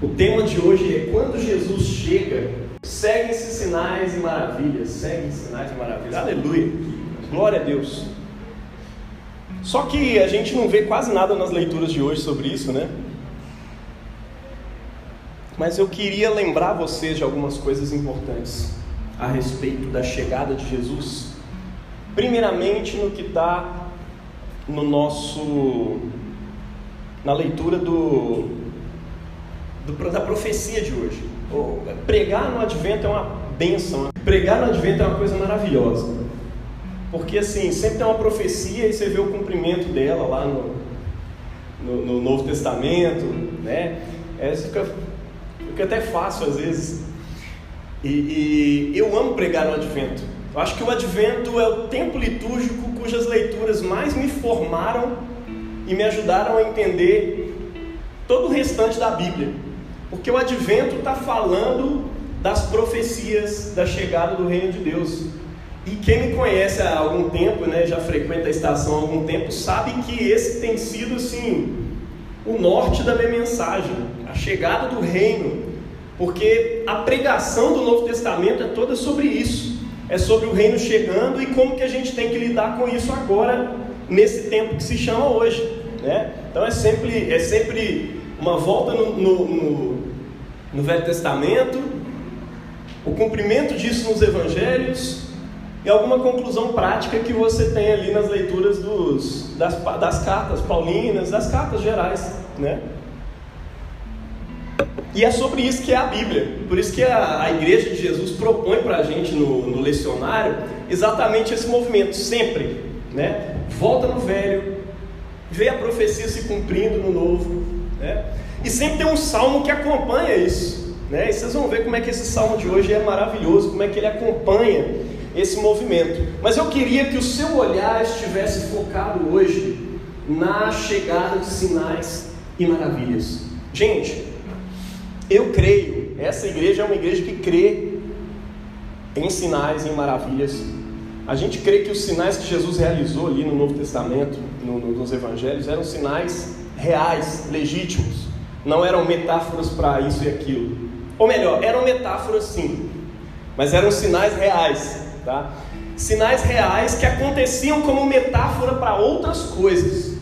O tema de hoje é quando Jesus chega, seguem-se sinais e maravilhas. Seguem-se sinais e maravilhas. Aleluia! Glória a Deus! Só que a gente não vê quase nada nas leituras de hoje sobre isso, né? Mas eu queria lembrar vocês de algumas coisas importantes a respeito da chegada de Jesus. Primeiramente no que está na leitura da profecia de hoje. Pregar no Advento é uma bênção. Pregar no Advento é uma coisa maravilhosa. Porque assim, sempre tem uma profecia e você vê o cumprimento dela lá no Novo Testamento, né? Fica até fácil às vezes. E eu amo pregar no Advento. Eu acho que o Advento é o tempo litúrgico cujas leituras mais me formaram e me ajudaram a entender todo o restante da Bíblia. Porque o Advento está falando das profecias da chegada do Reino de Deus. E quem me conhece há algum tempo, né, já frequenta a estação há algum tempo, sabe que esse tem sido assim, o norte da minha mensagem, a chegada do Reino. Porque a pregação do Novo Testamento é toda sobre isso. É sobre o Reino chegando e como que a gente tem que lidar com isso agora, nesse tempo que se chama hoje, né? Então é sempre uma volta no Velho Testamento, o cumprimento disso nos Evangelhos e alguma conclusão prática que você tem ali nas leituras das cartas paulinas, das cartas gerais, né? E é sobre isso que é a Bíblia. Por isso que a Igreja de Jesus propõe para a gente no lecionário exatamente esse movimento, sempre, né? Volta no Velho, vê a profecia se cumprindo no Novo, né? E sempre tem um salmo que acompanha isso, né? E vocês vão ver como é que esse salmo de hoje é maravilhoso, como é que ele acompanha esse movimento. Mas eu queria que o seu olhar estivesse focado hoje na chegada de sinais e maravilhas. Gente, eu creio, essa igreja é uma igreja que crê em sinais e em maravilhas. A gente crê que os sinais que Jesus realizou ali no Novo Testamento, nos Evangelhos, eram sinais reais, legítimos. Não eram metáforas para isso e aquilo. Ou melhor, eram metáforas sim, mas eram sinais reais, tá? Sinais reais que aconteciam como metáfora para outras coisas.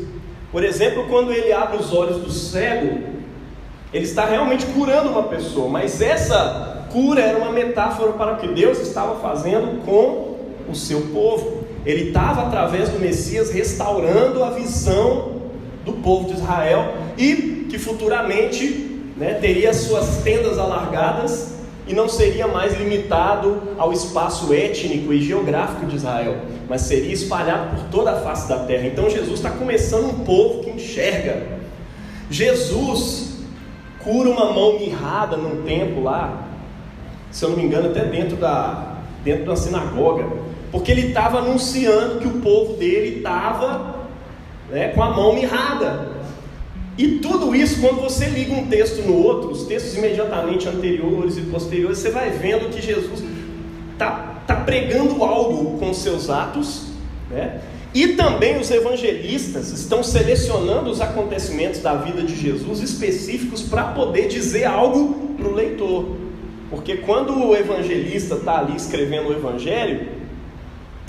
Por exemplo, quando ele abre os olhos do cego, ele está realmente curando uma pessoa, mas essa cura era uma metáfora para o que Deus estava fazendo com o seu povo. Ele estava, através do Messias, restaurando a visão do povo de Israel e que futuramente, né, teria suas tendas alargadas e não seria mais limitado ao espaço étnico e geográfico de Israel, mas seria espalhado por toda a face da terra. Então Jesus está começando um povo que enxerga. Jesus cura uma mão mirrada num templo lá, se eu não me engano, até dentro da sinagoga, porque ele estava anunciando que o povo dele estava, né, com a mão mirrada. E tudo isso, quando você liga um texto no outro, os textos imediatamente anteriores e posteriores, você vai vendo que Jesus está pregando algo com seus atos, né? E também os evangelistas estão selecionando os acontecimentos da vida de Jesus específicos para poder dizer algo para o leitor. Porque quando o evangelista está ali escrevendo o evangelho,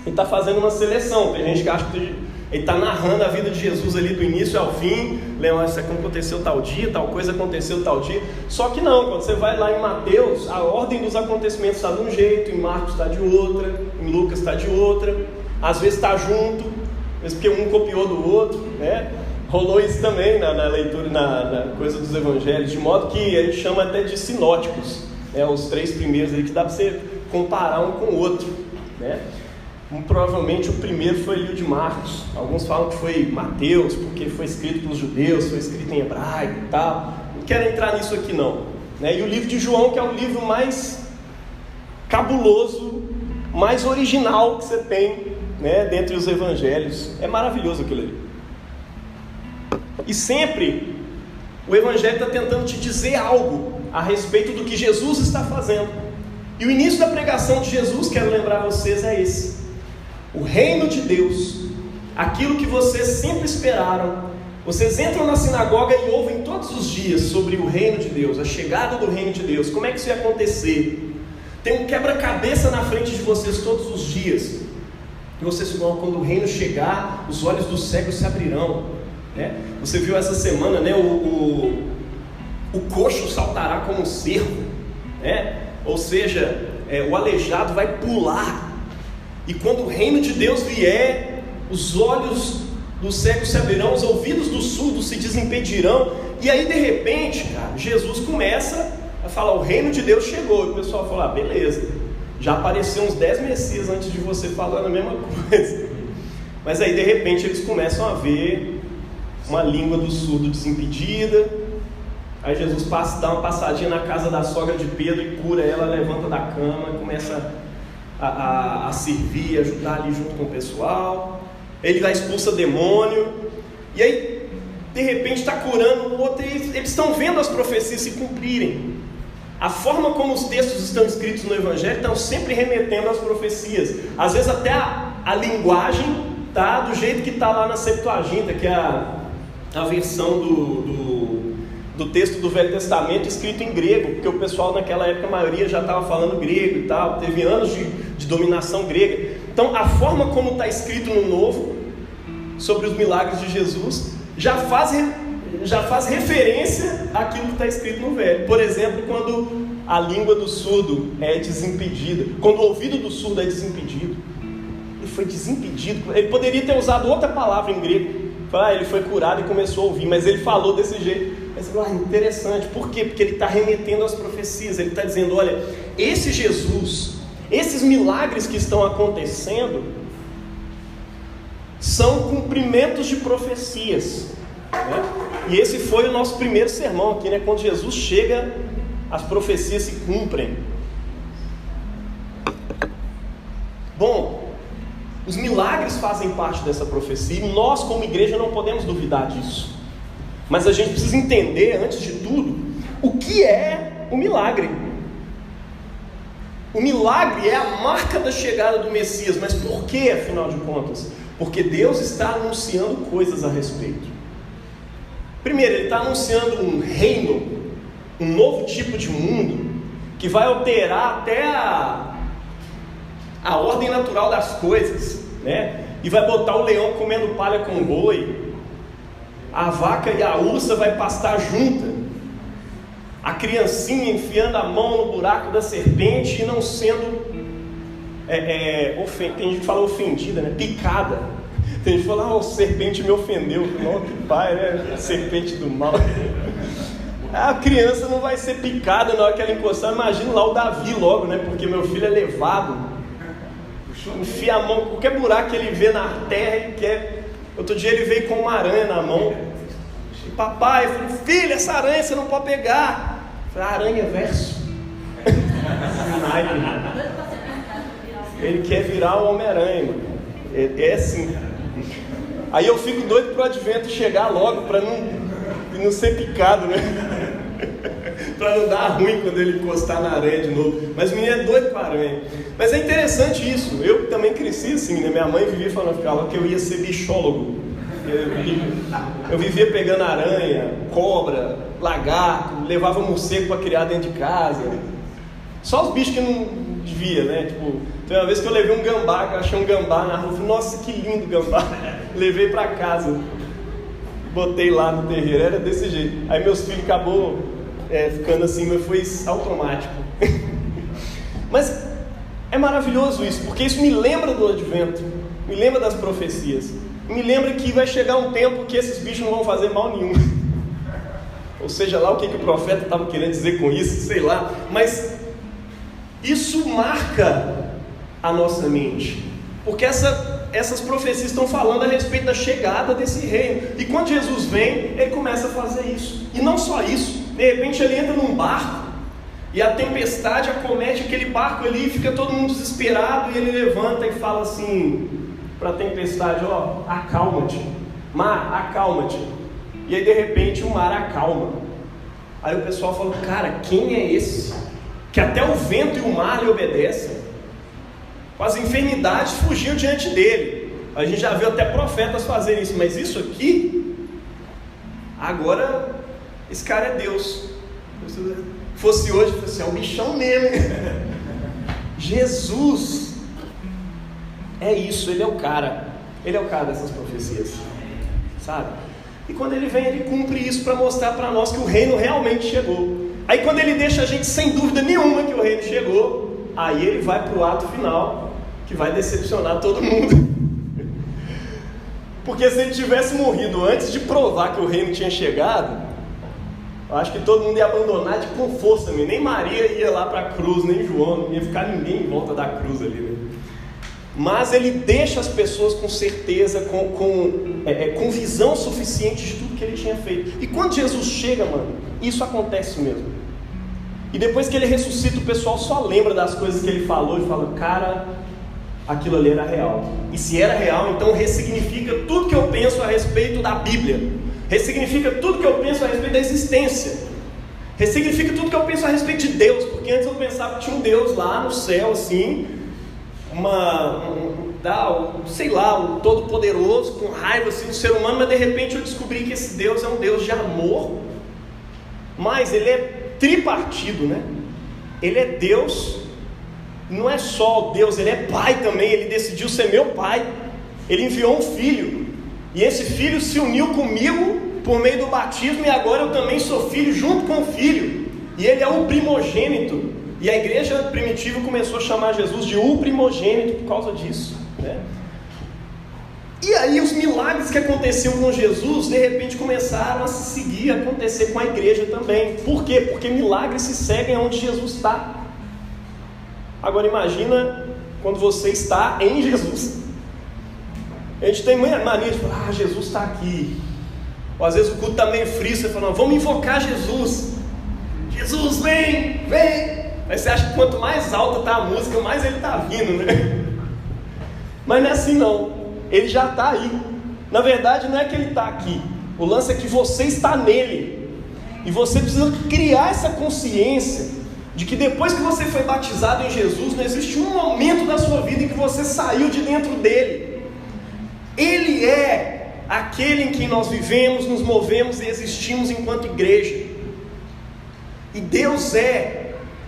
ele está fazendo uma seleção. Tem gente que acha que ele está narrando a vida de Jesus ali do início ao fim. Lembra, isso aconteceu tal dia, tal coisa aconteceu tal dia. Só que não, quando você vai lá em Mateus, a ordem dos acontecimentos está de um jeito, em Marcos está de outra, em Lucas está de outra. Às vezes está junto, mesmo porque um copiou do outro, né? Rolou isso também na leitura, na coisa dos evangelhos, de modo que ele chama até de sinóticos, né? Os três primeiros aí que dá para você comparar um com o outro, né? Provavelmente o primeiro foi ali o de Marcos. Alguns falam que foi Mateus, porque foi escrito pelos judeus, foi escrito em hebraico e tal. Não quero entrar nisso aqui não, né? E o livro de João, que é o livro mais cabuloso, mais original que você tem, né, dentre os evangelhos. É maravilhoso aquilo ali. E sempre o evangelho está tentando te dizer algo a respeito do que Jesus está fazendo. E o início da pregação de Jesus, quero lembrar vocês, é esse: o reino de Deus, aquilo que vocês sempre esperaram, Vocês entram na sinagoga e ouvem todos os dias sobre o reino de Deus, a chegada do reino de Deus. Como é que isso ia acontecer? Tem um quebra-cabeça na frente de vocês todos os dias. E vocês vão, quando o reino chegar, os olhos dos cegos se abrirão, né? Você viu essa semana, né? O coxo saltará como um cervo, né? Ou seja, o aleijado vai pular. E quando o reino de Deus vier, os olhos dos cegos se abrirão, os ouvidos dos surdos se desimpedirão. E aí de repente, cara, Jesus começa a falar: o reino de Deus chegou. E o pessoal fala: beleza, já apareceu uns 10 Messias antes de você falando a mesma coisa. Mas aí de repente eles começam a ver uma língua do surdo desimpedida. Aí Jesus dá uma passadinha na casa da sogra de Pedro e cura ela, levanta da cama e começa a servir, ajudar ali junto com o pessoal. Ele vai expulsa demônio. E aí de repente está curando o outro. E eles estão vendo as profecias se cumprirem. A forma como os textos estão escritos no Evangelho estão sempre remetendo às profecias. Às vezes até a linguagem está do jeito que está lá na Septuaginta, que é a versão do texto do Velho Testamento escrito em grego, porque o pessoal naquela época, a maioria já estava falando grego e tal, teve anos de dominação grega. Então a forma como está escrito no Novo, sobre os milagres de Jesus, já faz referência àquilo que está escrito no Velho. Por exemplo, quando a língua do surdo é desimpedida, quando o ouvido do surdo é desimpedido, ele foi desimpedido. Ele poderia ter usado outra palavra em grego, ele foi curado e começou a ouvir, mas ele falou desse jeito. Mas interessante, por quê? Porque ele está remetendo às profecias. Ele está dizendo: olha, esse Jesus, esses milagres que estão acontecendo são cumprimentos de profecias, né? E esse foi o nosso primeiro sermão aqui, né? Quando Jesus chega, as profecias se cumprem. Bom, os milagres fazem parte dessa profecia e nós como igreja não podemos duvidar disso. Mas a gente precisa entender, antes de tudo, o que é o milagre. O milagre é a marca da chegada do Messias. Mas por que, afinal de contas? Porque Deus está anunciando coisas a respeito. Primeiro, Ele está anunciando um reino, um novo tipo de mundo, que vai alterar até a ordem natural das coisas, né? E vai botar o leão comendo palha com boi, a vaca e a ursa vai pastar junta, a criancinha enfiando a mão no buraco da serpente e não sendo tem gente que fala ofendida, né? Picada. Tem gente que fala: a serpente me ofendeu. Não, que pai, né? Serpente do mal. A criança não vai ser picada na hora que ela encostar. Imagina lá o Davi logo, né? Porque meu filho é levado, enfia a mão, qualquer buraco que ele vê na terra ele quer. Outro dia ele veio com uma aranha na mão. E papai, eu falei: filho, essa aranha você não pode pegar. Eu falei: aranha verso. Ele quer virar o Homem-Aranha, mano. É assim. Aí eu fico doido pro advento chegar logo, para não ser picado, né? Para não dar ruim quando ele encostar na aranha de novo. Mas o menino é doido com a aranha. Mas é interessante isso. Eu também cresci assim, né? Minha mãe vivia falando que eu ia ser bichólogo. Eu vivia pegando aranha, cobra, lagarto, levava morcego para criar dentro de casa. Só os bichos que não devia, né? Tipo, tem uma vez que eu levei um gambá, que eu achei um gambá na rua. Falei: nossa, que lindo gambá. Levei para casa, botei lá no terreiro, era desse jeito. Aí meus filhos acabou ficando assim, mas foi automático. Mas é maravilhoso isso, porque isso me lembra do advento, me lembra das profecias, me lembra que vai chegar um tempo que esses bichos não vão fazer mal nenhum. Ou seja lá o que o profeta estava querendo dizer com isso, sei lá. Mas isso marca a nossa mente, porque essas profecias estão falando a respeito da chegada desse reino. E quando Jesus vem, ele começa a fazer isso. E não só isso, de repente ele entra num barco e a tempestade acomete aquele barco ali, fica todo mundo desesperado, e ele levanta e fala assim para a tempestade: ó, acalma-te, mar, acalma-te. E aí de repente o mar acalma. Aí o pessoal fala: cara, quem é esse que até o vento e o mar lhe obedecem? As enfermidades fugiam diante dele. A gente já viu até profetas fazerem isso, mas isso aqui agora esse cara é Deus. Se fosse hoje, é um bichão mesmo. Jesus é isso, ele é o cara dessas profecias, sabe? E quando ele vem, ele cumpre isso para mostrar para nós que o reino realmente chegou. Aí quando ele deixa a gente sem dúvida nenhuma que o reino chegou, aí ele vai para o ato final, que vai decepcionar todo mundo. Porque se ele tivesse morrido antes de provar que o reino tinha chegado, eu acho que todo mundo ia abandonar com força, nem Maria ia lá para a cruz, nem João, não ia ficar ninguém em volta da cruz ali, né? Mas ele deixa as pessoas com certeza, com visão suficiente de tudo que ele tinha feito. E quando Jesus chega, mano, isso acontece mesmo. E depois que ele ressuscita, o pessoal só lembra das coisas que ele falou e fala, cara, aquilo ali era real. E se era real, então ressignifica tudo que eu penso a respeito da Bíblia. Ressignifica tudo que eu penso a respeito da existência. Ressignifica tudo que eu penso a respeito de Deus. Porque antes eu pensava que tinha um Deus lá no céu, assim, o Todo-Poderoso, com raiva assim, do ser humano, mas de repente eu descobri que esse Deus é um Deus de amor, mas ele é tripartido, né? Ele é Deus, não é só Deus, ele é Pai também, ele decidiu ser meu Pai, ele enviou um Filho, e esse Filho se uniu comigo por meio do batismo, e agora eu também sou filho junto com o Filho, e ele é o primogênito. E a igreja primitiva começou a chamar Jesus de o primogênito por causa disso, né? E aí os milagres que aconteciam com Jesus, de repente começaram a se seguir, a acontecer com a igreja também. Por quê? Porque milagres se seguem onde Jesus está. Agora imagina quando você está em Jesus. A gente tem muita mania de falar, Jesus está aqui. Ou às vezes o culto está meio frio, você fala, vamos invocar Jesus. Jesus, vem, vem. Aí você acha que quanto mais alta está a música, mais ele está vindo, né? Mas não é assim não, ele já está aí. Na verdade não é que ele está aqui, o lance é que você está nele. E você precisa criar essa consciência de que depois que você foi batizado em Jesus, não existe um momento da sua vida em que você saiu de dentro dele. Ele é aquele em quem nós vivemos, nos movemos e existimos enquanto igreja. E Deus é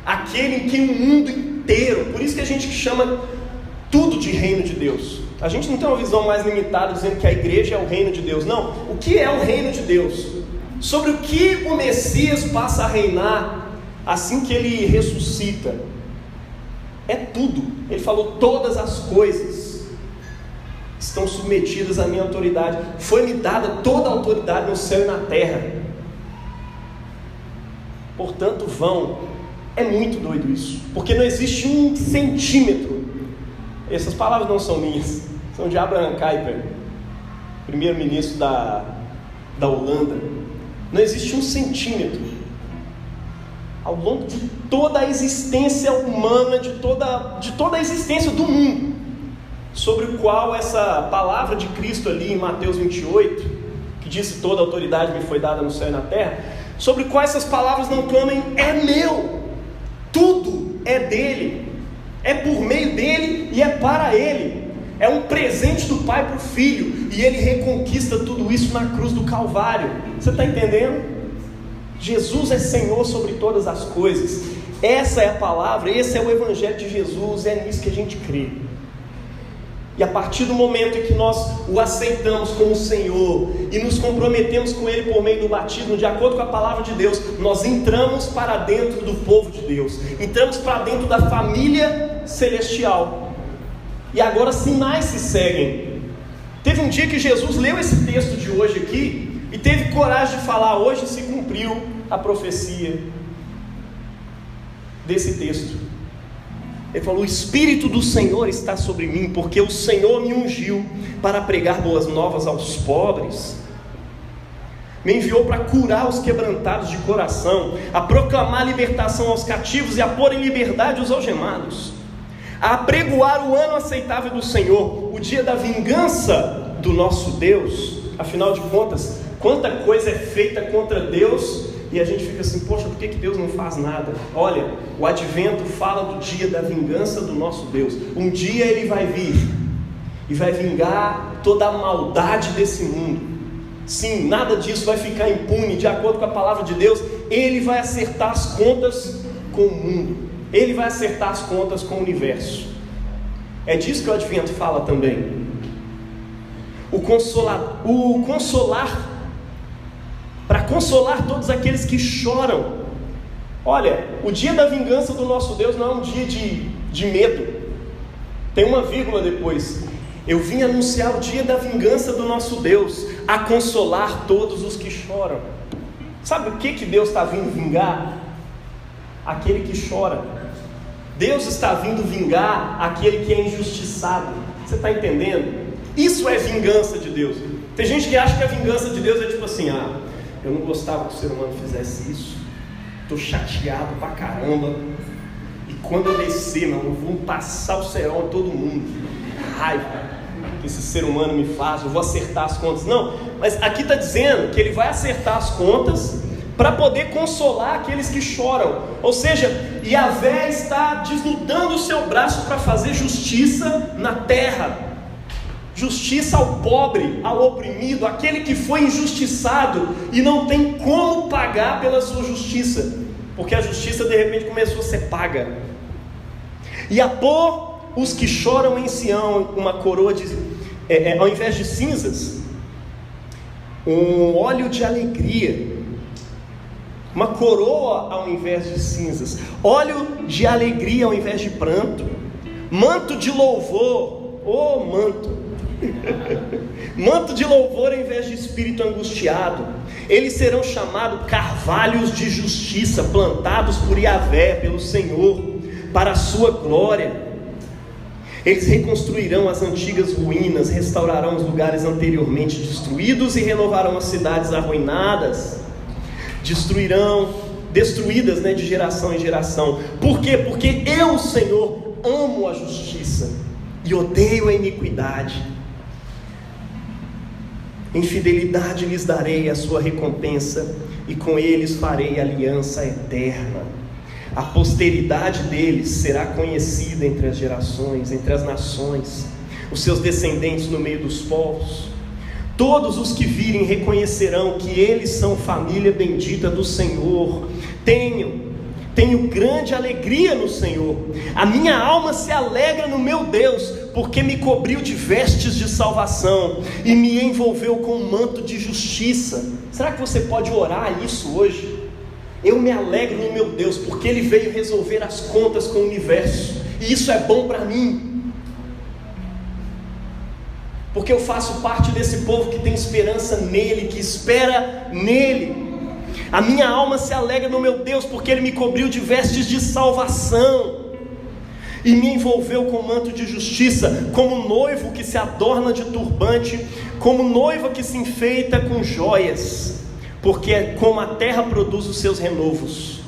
aquele em quem o mundo inteiro, por isso que a gente chama tudo de reino de Deus. A gente não tem uma visão mais limitada dizendo que a igreja é o reino de Deus, não. O que é o reino de Deus? Sobre o que o Messias passa a reinar assim que ele ressuscita? É tudo. Ele falou, todas as coisas estão submetidas à minha autoridade. Foi-me dada toda a autoridade no céu e na terra. Portanto, vão. É muito doido isso, porque não existe um centímetro. Essas palavras não são minhas, são de Abraham Kuyper, primeiro-ministro da Holanda. Não existe um centímetro ao longo de toda a existência humana, de toda a existência do mundo, sobre o qual essa palavra de Cristo ali em Mateus 28, que disse toda a autoridade me foi dada no céu e na terra, sobre o qual essas palavras não clamem, é meu. Tudo é dele, é por meio dele e é para ele. É um presente do Pai para o Filho, e ele reconquista tudo isso na cruz do Calvário. Você está entendendo? Jesus é Senhor sobre todas as coisas. Essa é a palavra, esse é o Evangelho de Jesus, é nisso que a gente crê. E a partir do momento em que nós o aceitamos como Senhor e nos comprometemos com Ele por meio do batismo, de acordo com a palavra de Deus, nós entramos para dentro do povo de Deus, entramos para dentro da família celestial. E agora sinais se seguem. Teve um dia que Jesus leu esse texto de hoje aqui e teve coragem de falar, hoje se cumpriu a profecia desse texto. Ele falou, o Espírito do Senhor está sobre mim, porque o Senhor me ungiu para pregar boas novas aos pobres, me enviou para curar os quebrantados de coração, a proclamar libertação aos cativos e a pôr em liberdade os algemados, a apregoar o ano aceitável do Senhor, o dia da vingança do nosso Deus. Afinal de contas, quanta coisa é feita contra Deus, e a gente fica assim, poxa, por que Deus não faz nada? Olha, o advento fala do dia da vingança do nosso Deus. Um dia Ele vai vir e vai vingar toda a maldade desse mundo. Sim, nada disso vai ficar impune. De acordo com a palavra de Deus, Ele vai acertar as contas com o mundo, Ele vai acertar as contas com o universo. É disso que o Advento fala também. O consolar, para consolar todos aqueles que choram. Olha, o dia da vingança do nosso Deus não é um dia de medo. Tem uma vírgula depois. Eu vim anunciar o dia da vingança do nosso Deus, a consolar todos os que choram. Sabe o que Deus está vindo vingar? Aquele que chora. Deus está vindo vingar aquele que é injustiçado. Você está entendendo? Isso é vingança de Deus. Tem gente que acha que a vingança de Deus é tipo assim: eu não gostava que o ser humano fizesse isso, estou chateado pra caramba, e quando eu descer, eu vou passar o cerol em todo mundo. Raiva que esse ser humano me faz, eu vou acertar as contas. Não, mas aqui está dizendo que Ele vai acertar as contas para poder consolar aqueles que choram. Ou seja, Yahvé está desnudando o seu braço para fazer justiça na terra. Justiça ao pobre, ao oprimido, aquele que foi injustiçado e não tem como pagar pela sua justiça, porque a justiça de repente começou a ser paga. E a pôr os que choram em Sião uma coroa ao invés de cinzas, um óleo de alegria. Uma coroa ao invés de cinzas, óleo de alegria ao invés de pranto, manto de louvor, manto de louvor ao invés de espírito angustiado. Eles serão chamados carvalhos de justiça, plantados por Yahvé, pelo Senhor, para a sua glória. Eles reconstruirão as antigas ruínas, restaurarão os lugares anteriormente destruídos e renovarão as cidades arruinadas, destruídas de geração em geração. Por quê? Porque eu, Senhor, amo a justiça e odeio a iniquidade. Em fidelidade lhes darei a sua recompensa, e com eles farei aliança eterna. A posteridade deles será conhecida entre as gerações, entre as nações, os seus descendentes no meio dos povos. Todos os que virem reconhecerão que eles são família bendita do Senhor. Tenho grande alegria no Senhor. A minha alma se alegra no meu Deus, porque me cobriu de vestes de salvação e me envolveu com um manto de justiça. Será que você pode orar isso hoje? Eu me alegro no meu Deus, porque Ele veio resolver as contas com o universo, e isso é bom para mim, porque eu faço parte desse povo que tem esperança nele, que espera nele. A minha alma se alegra no meu Deus, porque Ele me cobriu de vestes de salvação e me envolveu com manto de justiça, como noivo que se adorna de turbante, como noiva que se enfeita com joias, porque é como a terra produz os seus renovos,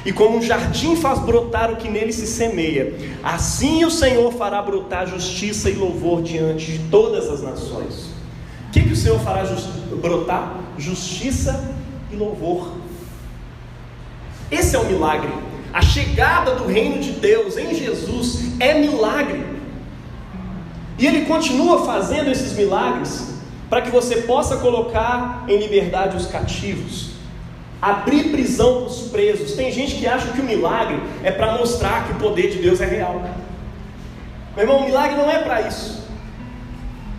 e como um jardim faz brotar o que nele se semeia, assim o Senhor fará brotar justiça e louvor diante de todas as nações. O que o Senhor fará brotar? Justiça e louvor. Esse é o milagre. A chegada do reino de Deus em Jesus é milagre, e Ele continua fazendo esses milagres para que você possa colocar em liberdade os cativos, abrir prisão para os presos. Tem gente que acha que o milagre é para mostrar que o poder de Deus é real. Meu irmão, o milagre não é para isso.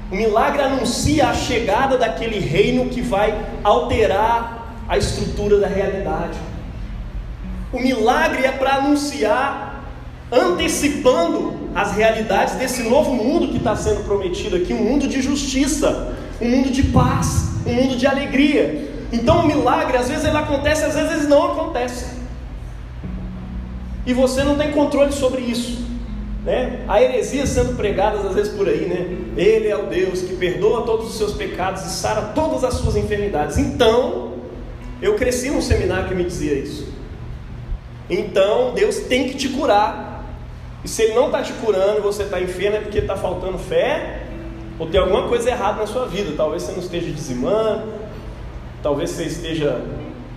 O milagre anuncia a chegada daquele reino que vai alterar a estrutura da realidade. O milagre é para anunciar, antecipando as realidades desse novo mundo que está sendo prometido aqui, um mundo de justiça, um mundo de paz, um mundo de alegria. Então o milagre, às vezes ele acontece, às vezes ele não acontece, e você não tem controle sobre isso, né? Há heresias sendo pregadas às vezes por aí, né? Ele é o Deus que perdoa todos os seus pecados e sara todas as suas enfermidades. Então, eu cresci num seminário que me dizia isso. Então Deus tem que te curar, e se Ele não está te curando e você está enfermo, é porque está faltando fé, ou tem alguma coisa errada na sua vida. Talvez você não esteja dizimando, talvez você esteja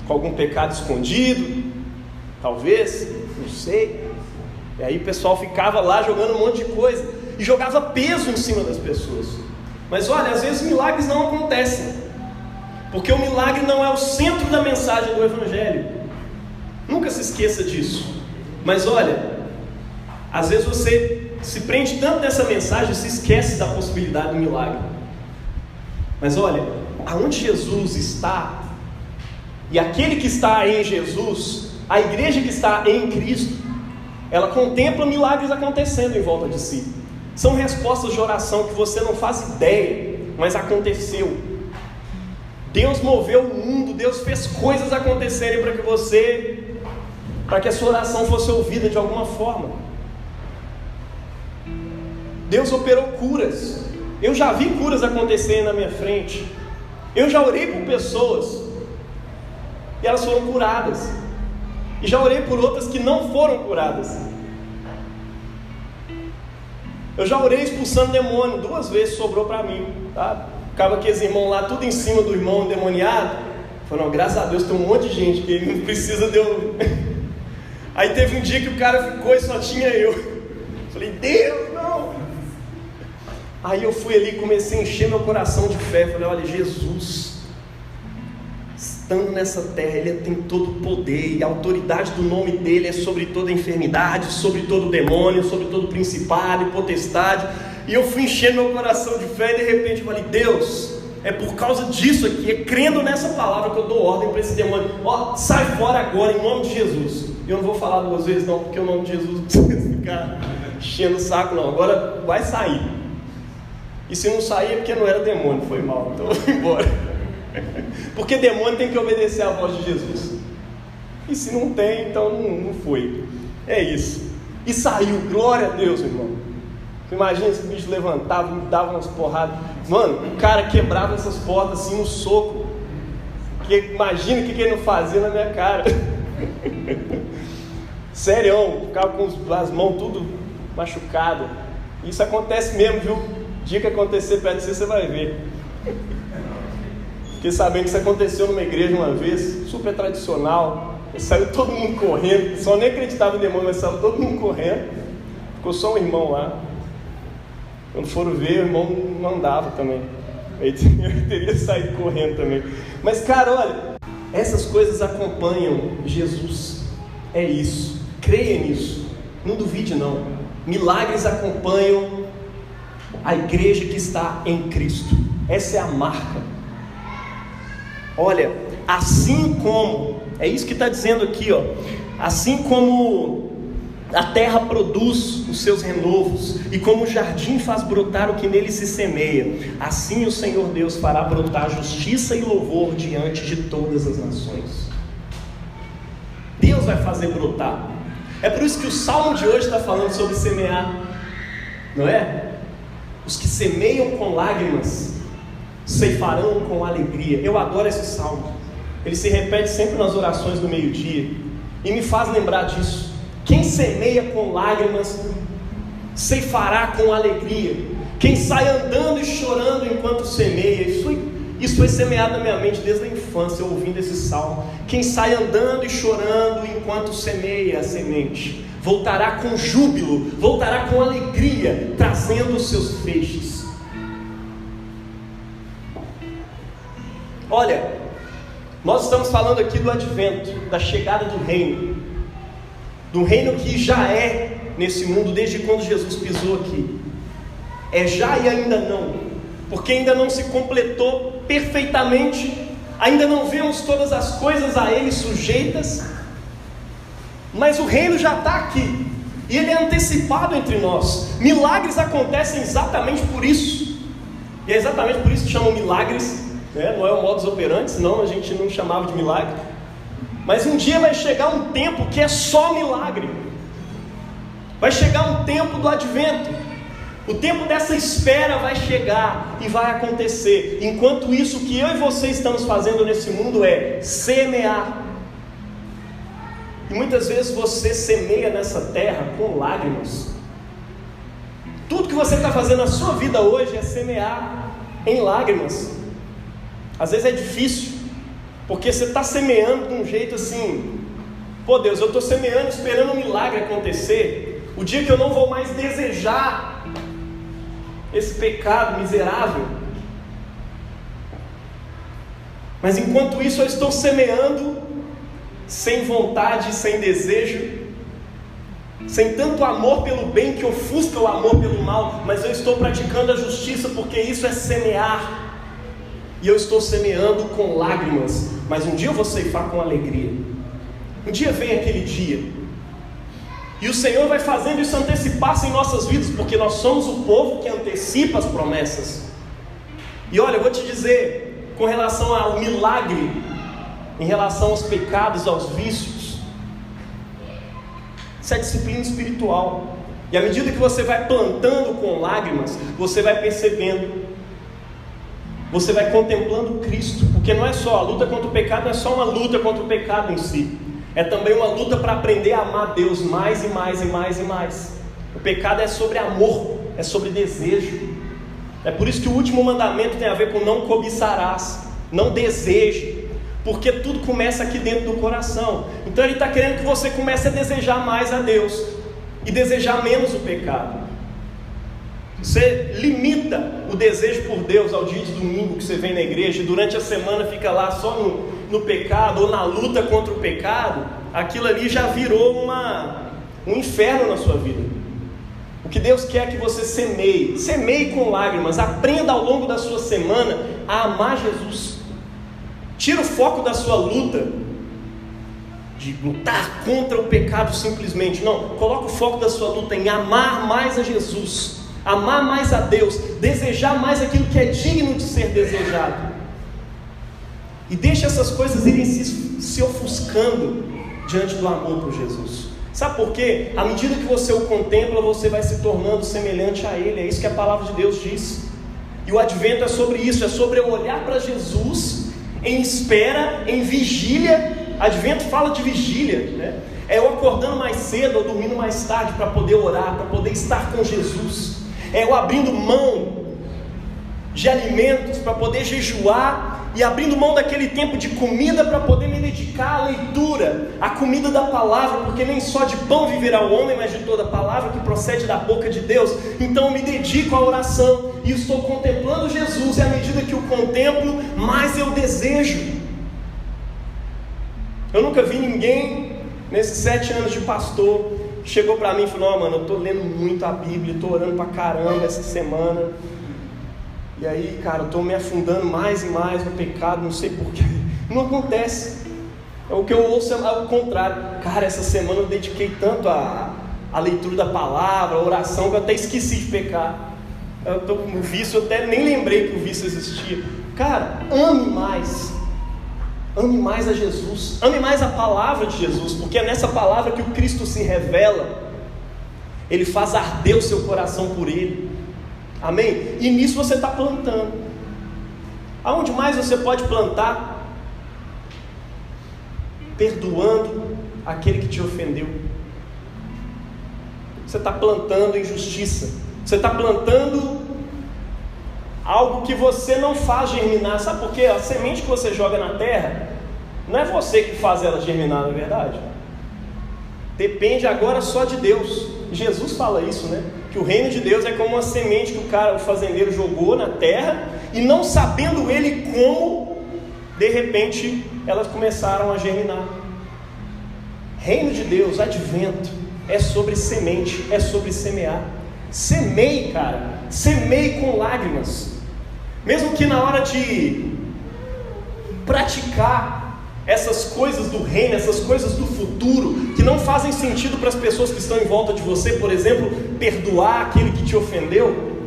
com algum pecado escondido, talvez, não sei. E aí o pessoal ficava lá jogando um monte de coisa, e jogava peso em cima das pessoas. Mas olha, às vezes milagres não acontecem, Porque o milagre não é o centro da mensagem do Evangelho. Nunca se esqueça disso. Mas olha, às vezes você se prende tanto nessa mensagem e se esquece da possibilidade do milagre. Mas olha, aonde Jesus está, e aquele que está em Jesus, a igreja que está em Cristo, ela contempla milagres acontecendo em volta de si. São respostas de oração que você não faz ideia, mas aconteceu. Deus moveu o mundo, Deus fez coisas acontecerem para que a sua oração fosse ouvida de alguma forma. Deus operou curas. Eu já vi curas acontecerem na minha frente. Eu já orei por pessoas e elas foram curadas. E já orei por outras que não foram curadas. Eu já orei expulsando demônio, 2 vezes sobrou para mim, tá? Ficava aqueles irmãos lá, tudo em cima do irmão endemoniado. Falei, graças a Deus tem um monte de gente que ele não precisa de eu. Aí teve um dia que o cara ficou e só tinha eu. Falei, Deus, não. Aí eu fui ali e comecei a encher meu coração de fé. Falei, olha, Jesus, estando nessa terra, Ele tem todo o poder, e a autoridade do nome dEle é sobre toda enfermidade, sobre todo demônio, sobre todo principado e potestade. E eu fui enchendo meu coração de fé, e de repente eu falei, Deus, é por causa disso aqui, é crendo nessa palavra que eu dou ordem para esse demônio. Ó, sai fora agora, em nome de Jesus. Eu não vou falar 2 vezes não, porque o nome de Jesus não precisa ficar enchendo o saco não. Agora vai sair. E se não sair é porque não era demônio, foi mal, então eu vou embora. Porque demônio tem que obedecer à voz de Jesus. E se não tem, então não foi. É isso. E saiu, glória a Deus, irmão. Imagina esse bicho levantava, me dava umas porradas. Mano, o cara quebrava essas portas assim no soco. Imagina o que ele não fazia na minha cara. Sério, ficava com as mãos tudo machucadas. Isso acontece mesmo, viu? O dia que acontecer perto de você, você vai ver. Fiquei sabendo que isso aconteceu numa igreja uma vez, super tradicional. Saiu todo mundo correndo, só nem acreditava em demônio, mas saiu todo mundo correndo. Ficou só um irmão lá. Quando foram ver, o irmão não andava também. Eu teria saído correndo também. Mas cara, olha, essas coisas acompanham Jesus. É isso. Creia nisso. Não duvide não. Milagres acompanham a igreja que está em Cristo. Essa é a marca. Olha, assim como, é isso que está dizendo aqui, ó. Assim como a terra produz os seus renovos, e como o jardim faz brotar o que nele se semeia, assim o Senhor Deus fará brotar justiça e louvor diante de todas as nações. Deus vai fazer brotar. É por isso que o salmo de hoje está falando sobre semear, não é? Os que semeiam com lágrimas ceifarão com alegria. Eu adoro esse salmo. Ele se repete sempre nas orações do meio-dia e me faz lembrar disso. Quem semeia com lágrimas ceifará com alegria. Quem sai andando e chorando enquanto semeia. Isso foi semeado na minha mente desde a infância, ouvindo esse salmo. Quem sai andando e chorando enquanto semeia a semente, voltará com júbilo, voltará com alegria, trazendo os seus feixes. Olha, nós estamos falando aqui do advento, da chegada do reino que já é nesse mundo desde quando Jesus pisou aqui. É já e ainda não, porque ainda não se completou perfeitamente, ainda não vemos todas as coisas a Ele sujeitas, mas o reino já está aqui, e Ele é antecipado entre nós. Milagres acontecem exatamente por isso, e é exatamente por isso que chamam milagres, né? Não é o modus operandi, senão a gente não chamava de milagre. Mas um dia vai chegar um tempo que é só milagre. Vai chegar um tempo do advento. O tempo dessa espera vai chegar e vai acontecer. Enquanto isso, o que eu e você estamos fazendo nesse mundo é semear. E muitas vezes você semeia nessa terra com lágrimas. Tudo que você está fazendo na sua vida hoje é semear em lágrimas. Às vezes é difícil, porque você está semeando de um jeito assim, pô Deus, eu estou semeando esperando um milagre acontecer, o dia que eu não vou mais desejar esse pecado miserável. Mas enquanto isso eu estou semeando sem vontade, sem desejo, sem tanto amor pelo bem que ofusca o amor pelo mal, mas eu estou praticando a justiça, porque isso é semear. E eu estou semeando com lágrimas, mas um dia eu vou ceifar com alegria. Um dia vem aquele dia, e o Senhor vai fazendo isso antecipar-se em nossas vidas, porque nós somos o povo que antecipa as promessas. E olha, eu vou te dizer, com relação ao milagre, em relação aos pecados, aos vícios, isso é disciplina espiritual. E à medida que você vai plantando com lágrimas, você vai percebendo, você vai contemplando Cristo, porque não é só a luta contra o pecado, não é só uma luta contra o pecado em si, é também uma luta para aprender a amar Deus mais e mais e mais e mais. O pecado é sobre amor, é sobre desejo. É por isso que o último mandamento tem a ver com não cobiçarás, não deseje, porque tudo começa aqui dentro do coração. Então ele está querendo que você comece a desejar mais a Deus e desejar menos o pecado. Você limita o desejo por Deus ao dia de domingo que você vem na igreja e durante a semana fica lá só no pecado ou na luta contra o pecado, aquilo ali já virou um inferno na sua vida. O que Deus quer é que você semeie com lágrimas, aprenda ao longo da sua semana a amar Jesus. Tira o foco da sua luta de lutar contra o pecado simplesmente, não, coloca o foco da sua luta em amar mais a Jesus, amar mais a Deus, desejar mais aquilo que é digno de ser desejado, e deixa essas coisas irem se ofuscando diante do amor por Jesus. Sabe por quê? À medida que você o contempla, você vai se tornando semelhante a Ele. É isso que a palavra de Deus diz. E o advento é sobre isso, é sobre eu olhar para Jesus em espera, em vigília. Advento fala de vigília, né? É eu acordando mais cedo ou dormindo mais tarde para poder orar, para poder estar com Jesus. É eu abrindo mão de alimentos para poder jejuar e abrindo mão daquele tempo de comida para poder me dedicar à leitura, à comida da palavra, porque nem só de pão viverá o homem, mas de toda palavra que procede da boca de Deus. Então eu me dedico à oração e estou contemplando Jesus, e à medida que o contemplo, mais eu desejo. Eu nunca vi ninguém nesses 7 anos de pastor que chegou para mim e falou: "Não, mano, eu estou lendo muito a Bíblia, estou orando pra caramba essa semana, e aí, cara, eu estou me afundando mais e mais no pecado, não sei porquê." Não acontece. O que eu ouço é o contrário. Cara, essa semana eu dediquei tanto à leitura da palavra, à oração, que eu até esqueci de pecar. Eu estou no vício, eu até nem lembrei que o vício existia. Cara, ame mais. Ame mais a Jesus. Ame mais a palavra de Jesus, porque é nessa palavra que o Cristo se revela. Ele faz arder o seu coração por Ele. Amém? E nisso você está plantando. Aonde mais você pode plantar? Perdoando aquele que te ofendeu. Você está plantando injustiça. Você está plantando algo que você não faz germinar. Sabe por quê? A semente que você joga na terra, não é você que faz ela germinar, na verdade. Depende agora só de Deus. Jesus fala isso, né? Que o reino de Deus é como uma semente que o fazendeiro jogou na terra, e não sabendo ele como, de repente elas começaram a germinar. Reino de Deus, advento, é sobre semente, é sobre semear. Semeie, cara, semeie com lágrimas, mesmo que na hora de praticar essas coisas do reino, essas coisas do futuro, que não fazem sentido para as pessoas que estão em volta de você. Por exemplo, perdoar aquele que te ofendeu.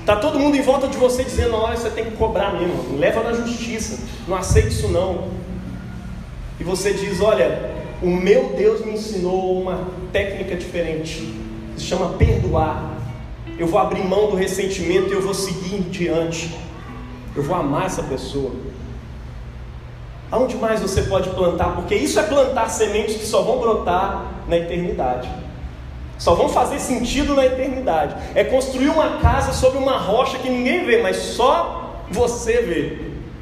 Está todo mundo em volta de você dizendo: olha, você tem que cobrar mesmo, leva na justiça, não aceita isso não. E você diz: olha, o meu Deus me ensinou uma técnica diferente, se chama perdoar. Eu vou abrir mão do ressentimento e eu vou seguir em diante, eu vou amar essa pessoa. Aonde mais você pode plantar? Porque isso é plantar sementes que só vão brotar na eternidade, só vão fazer sentido na eternidade. É construir uma casa sobre uma rocha que ninguém vê, mas só você vê.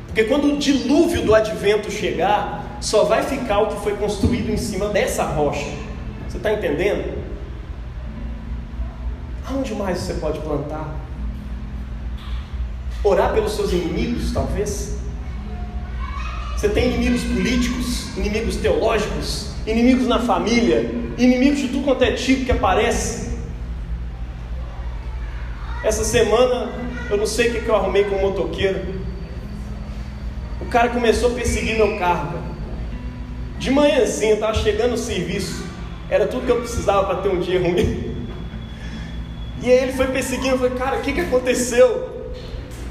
Porque quando o dilúvio do advento chegar, só vai ficar o que foi construído em cima dessa rocha. Você está entendendo? Aonde mais você pode plantar? Orar pelos seus inimigos, talvez. Você tem inimigos políticos, inimigos teológicos, inimigos na família, inimigos de tudo quanto é tipo que aparece. Essa semana, eu não sei o que eu arrumei com o motoqueiro. O cara começou a perseguir meu carro, cara. De manhãzinha, eu estava chegando no serviço. Era tudo que eu precisava para ter um dia ruim. E aí ele foi perseguindo, eu falei, cara, o que aconteceu?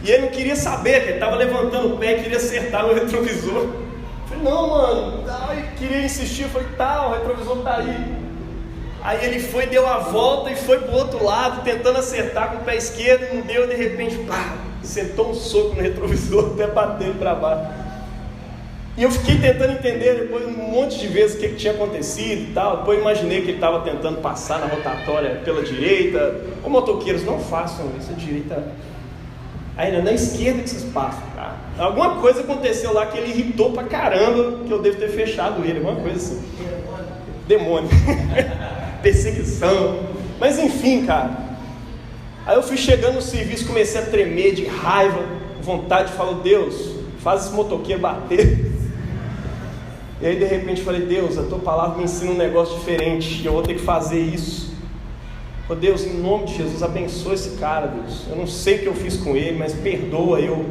E ele não queria saber, ele estava levantando o pé, queria acertar meu retrovisor. Eu falei, não, mano, queria insistir, eu falei, tá, o retrovisor tá aí. Aí ele foi, deu a volta e foi pro outro lado, tentando acertar com o pé esquerdo, e não deu, de repente, pá, sentou um soco no retrovisor, até batendo para baixo. E eu fiquei tentando entender depois um monte de vezes o que tinha acontecido e tal. Depois imaginei que ele estava tentando passar na rotatória pela direita. Ô motoqueiros, não façam isso, a direita... Aí na esquerda que vocês passam, tá? Alguma coisa aconteceu lá que ele irritou pra caramba, que eu devo ter fechado ele, alguma coisa assim. Demônio. Perseguição. Mas enfim, cara. Aí eu fui chegando no serviço, comecei a tremer de raiva, vontade de falar, Deus, faz esse motoqueiro bater. E aí de repente eu falei, Deus, a tua palavra me ensina um negócio diferente, e eu vou ter que fazer isso. Oh Deus, em nome de Jesus, abençoa esse cara, Deus. Eu não sei o que eu fiz com ele, mas perdoa eu.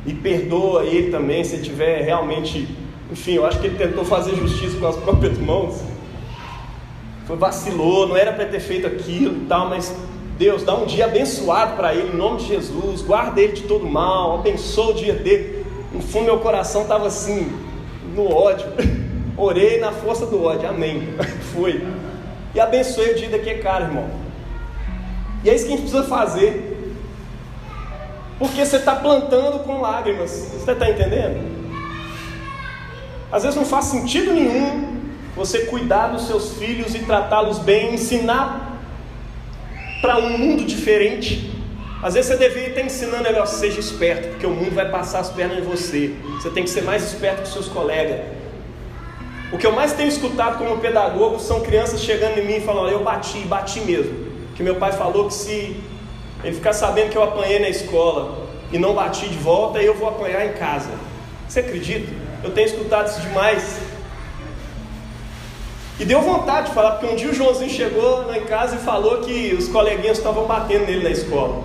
E perdoa ele também, se ele tiver realmente... Enfim, eu acho que ele tentou fazer justiça com as próprias mãos. Vacilou, não era para ter feito aquilo e tal, mas Deus, dá um dia abençoado para ele, em nome de Jesus. Guarda ele de todo mal, abençoa o dia dele. No fundo meu coração estava assim, no ódio. Orei na força do ódio, amém. Foi. E abençoei o dia daquele cara, irmão. E é isso que a gente precisa fazer. Porque você está plantando com lágrimas. Você está entendendo? Às vezes não faz sentido nenhum você cuidar dos seus filhos e tratá-los bem, ensinar para um mundo diferente. Às vezes você deveria estar ensinando ele, seja esperto, porque o mundo vai passar as pernas em você. Você tem que ser mais esperto que seus colegas. O que eu mais tenho escutado como pedagogo são crianças chegando em mim e falando, eu bati mesmo. Que meu pai falou que se ele ficar sabendo que eu apanhei na escola e não bati de volta, eu vou apanhar em casa. Você acredita? Eu tenho escutado isso demais. E deu vontade de falar, porque um dia o Joãozinho chegou lá em casa e falou que os coleguinhas estavam batendo nele na escola.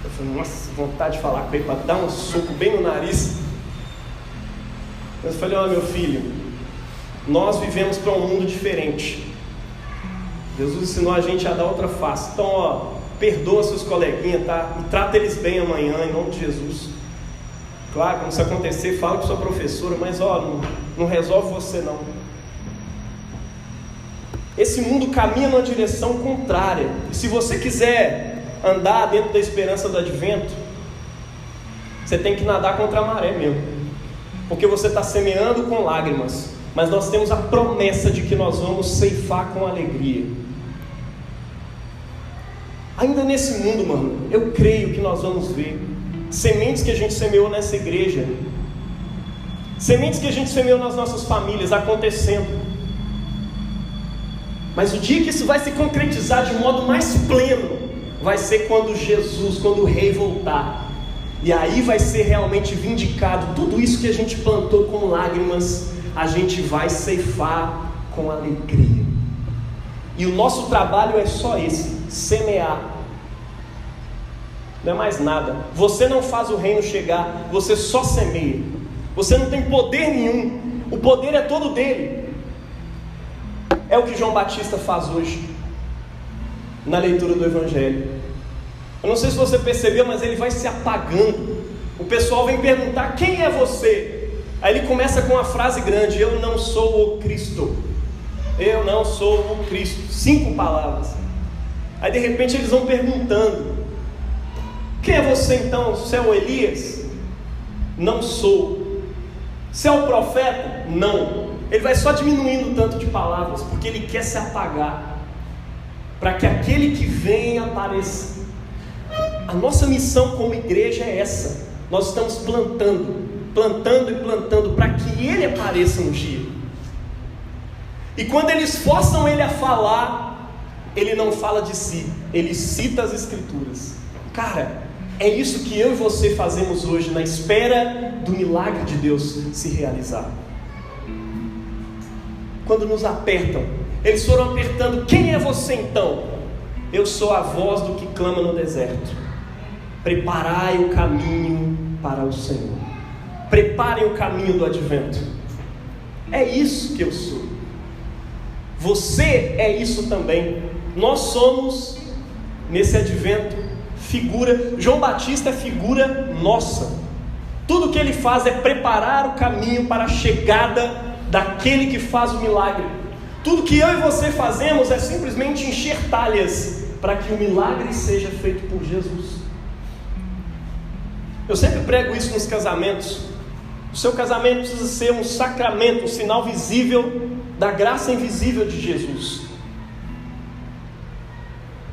Eu falei, nossa, vontade de falar com ele para dar um soco bem no nariz. Eu falei, ó meu filho, nós vivemos para um mundo diferente. Jesus ensinou a gente a dar outra face. Então, perdoa seus coleguinhas, tá? E trata eles bem amanhã, em nome de Jesus. Claro, quando isso acontecer, fala com sua professora, mas não resolve você não. Esse mundo caminha numa direção contrária. E se você quiser andar dentro da esperança do advento, você tem que nadar contra a maré mesmo. Porque você está semeando com lágrimas, mas nós temos a promessa de que nós vamos ceifar com alegria. Ainda nesse mundo, mano, eu creio que nós vamos ver sementes que a gente semeou nessa igreja, sementes que a gente semeou nas nossas famílias acontecendo. Mas o dia que isso vai se concretizar de modo mais pleno vai ser quando Jesus, quando o Rei voltar. E aí vai ser realmente vindicado tudo isso que a gente plantou com lágrimas, a gente vai ceifar com alegria. E o nosso trabalho é só esse, semear. Não é mais nada. Você não faz o reino chegar, você só semeia. Você não tem poder nenhum, o poder é todo dele. É o que João Batista faz hoje, na leitura do Evangelho. Eu não sei se você percebeu, mas ele vai se apagando. O pessoal vem perguntar, quem é você? Aí ele começa com uma frase grande, eu não sou o Cristo. Eu não sou o Cristo. 5 palavras. Aí de repente eles vão perguntando, quem é você então? Você é o Elias? Não sou. Você é o profeta? Não. Ele vai só diminuindo o tanto de palavras, porque ele quer se apagar, para que aquele que vem apareça. A nossa missão como igreja é essa. Nós estamos plantando e plantando, para que ele apareça um dia. E quando eles forçam ele a falar, ele não fala de si, ele cita as escrituras. Cara, É isso que eu e você fazemos hoje, na espera do milagre de Deus se realizar. Quando nos apertam, eles foram apertando: quem é você então? Eu sou a voz do que clama no deserto. Preparai o caminho para o Senhor. Preparem o caminho do advento. É isso que eu sou. Você é isso também. Nós somos, nesse advento, figura. João Batista é figura nossa. Tudo que ele faz é preparar o caminho para a chegada daquele que faz o milagre. Tudo que eu e você fazemos é simplesmente encher talhas para que o milagre seja feito por Jesus. Eu sempre prego isso nos casamentos. O seu casamento precisa ser um sacramento, um sinal visível da graça invisível de Jesus.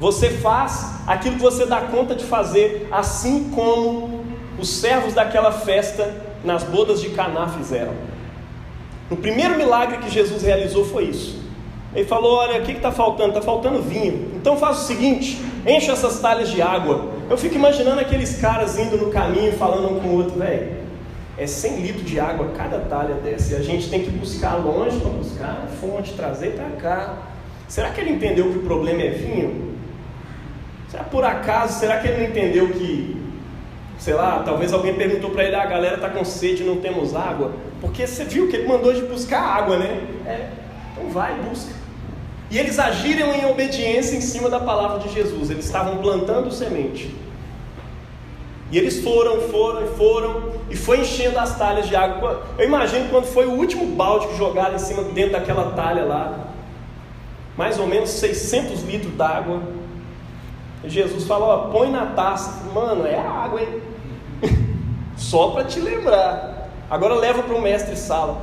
Você faz aquilo que você dá conta de fazer, assim como os servos daquela festa nas bodas de Caná fizeram. O primeiro milagre que Jesus realizou foi isso. Ele falou: olha, o que está faltando? Está faltando vinho. Então faz o seguinte, enche essas talhas de água. Eu fico imaginando aqueles caras indo no caminho, falando um com o outro: velho, é 100 litros de água cada talha dessa, e a gente tem que buscar longe para buscar a fonte, trazer para cá. Será que ele entendeu que o problema é vinho? Será por acaso, será que ele não entendeu que, sei lá, talvez alguém perguntou para ele: a galera está com sede e não temos água? Porque você viu que ele mandou de buscar água, né? Então vai e busca. E eles agiram em obediência em cima da palavra de Jesus. Eles estavam plantando semente. E eles foram, e foi enchendo as talhas de água. Eu imagino quando foi o último balde que jogaram em cima, dentro daquela talha lá, mais ou menos 600 litros d'água. E Jesus falou: ó, põe na taça. Mano, é água, hein? Só para te lembrar. Agora leva para o mestre sala.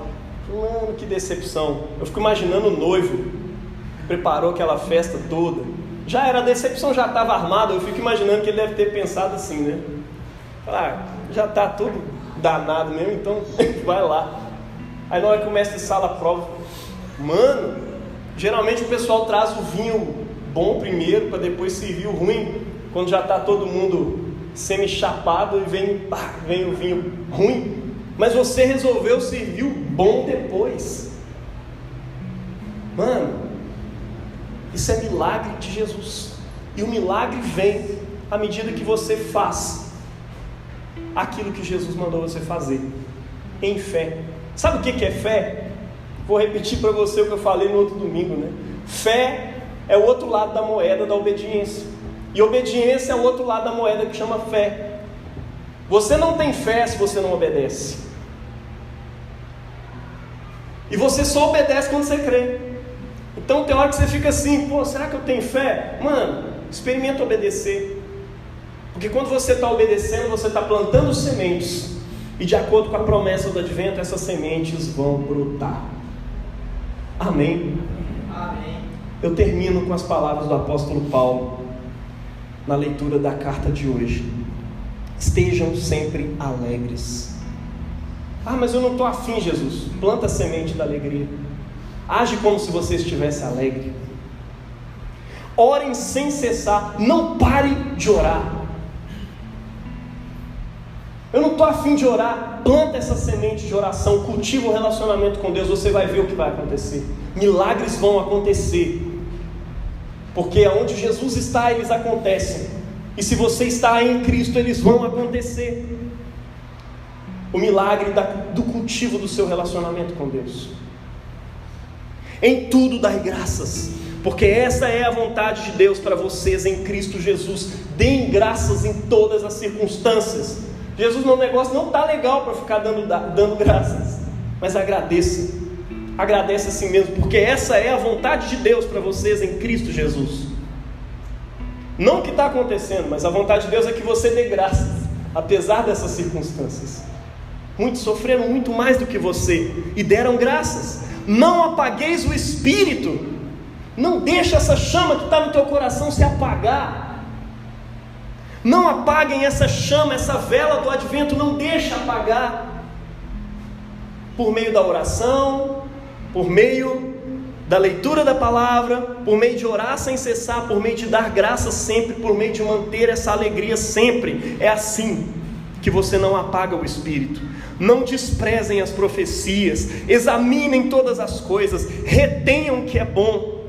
Mano, que decepção. Eu fico imaginando o noivo que preparou aquela festa toda. Já era, a decepção já estava armada. Eu fico imaginando que ele deve ter pensado assim, né? Já está tudo danado mesmo, então vai lá. Aí na hora que o mestre sala prova, mano, geralmente o pessoal traz o vinho bom primeiro, para depois servir o ruim, quando já está todo mundo semi-chapado, e vem o vinho ruim. Mas você resolveu servir o bom depois. Mano, isso é milagre de Jesus. E o milagre vem à medida que você faz aquilo que Jesus mandou você fazer, em fé. Sabe o que é fé? Vou repetir para você o que eu falei no outro domingo, né? Fé é o outro lado da moeda da obediência. E obediência é o outro lado da moeda que chama fé. Você não tem fé se você não obedece. E você só obedece quando você crê. Então tem hora que você fica assim: pô, será que eu tenho fé? Mano, experimenta obedecer. Porque quando você está obedecendo, você está plantando sementes. E de acordo com a promessa do advento, essas sementes vão brotar. Amém? Amém. Eu termino com as palavras do apóstolo Paulo, na leitura da carta de hoje. Estejam sempre alegres. Mas eu não estou afim, Jesus. Planta a semente da alegria. Age como se você estivesse alegre. Orem sem cessar. Não pare de orar. Eu não estou afim de orar. Planta essa semente de oração. Cultiva o relacionamento com Deus. Você vai ver o que vai acontecer. Milagres vão acontecer. Porque onde Jesus está, eles acontecem. E se você está em Cristo, eles vão acontecer. O milagre do cultivo do seu relacionamento com Deus. Em tudo dai graças, porque essa é a vontade de Deus para vocês em Cristo Jesus. Deem graças em todas as circunstâncias. Jesus, meu negócio não está legal para ficar dando graças, mas agradeça. Agradece assim mesmo, porque essa é a vontade de Deus para vocês em Cristo Jesus. Não o que está acontecendo, mas a vontade de Deus é que você dê graças, apesar dessas circunstâncias. Muitos sofreram muito mais do que você e deram graças. Não apagueis o espírito. Não deixe essa chama que está no teu coração se apagar. Não apaguem essa chama, essa vela do advento. Não deixe apagar. Por meio da oração, por meio da leitura da palavra, por meio de orar sem cessar, por meio de dar graça sempre, por meio de manter essa alegria sempre. É assim que você não apaga o Espírito. Não desprezem as profecias, examinem todas as coisas, retenham o que é bom,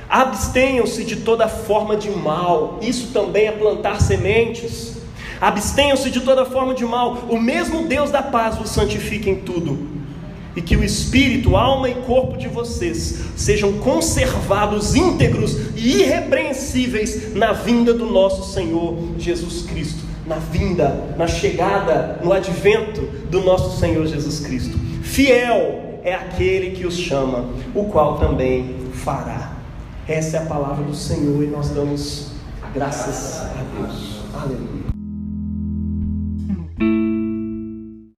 abstenham-se de toda forma de mal. Isso também é plantar sementes. Abstenham-se de toda forma de mal. O mesmo Deus da paz vos santifique em tudo, e que o espírito, alma e corpo de vocês sejam conservados íntegros e irrepreensíveis na vinda do nosso Senhor Jesus Cristo. Na vinda, na chegada, no advento do nosso Senhor Jesus Cristo. Fiel é aquele que os chama, o qual também fará. Essa é a palavra do Senhor e nós damos graças a Deus. Aleluia.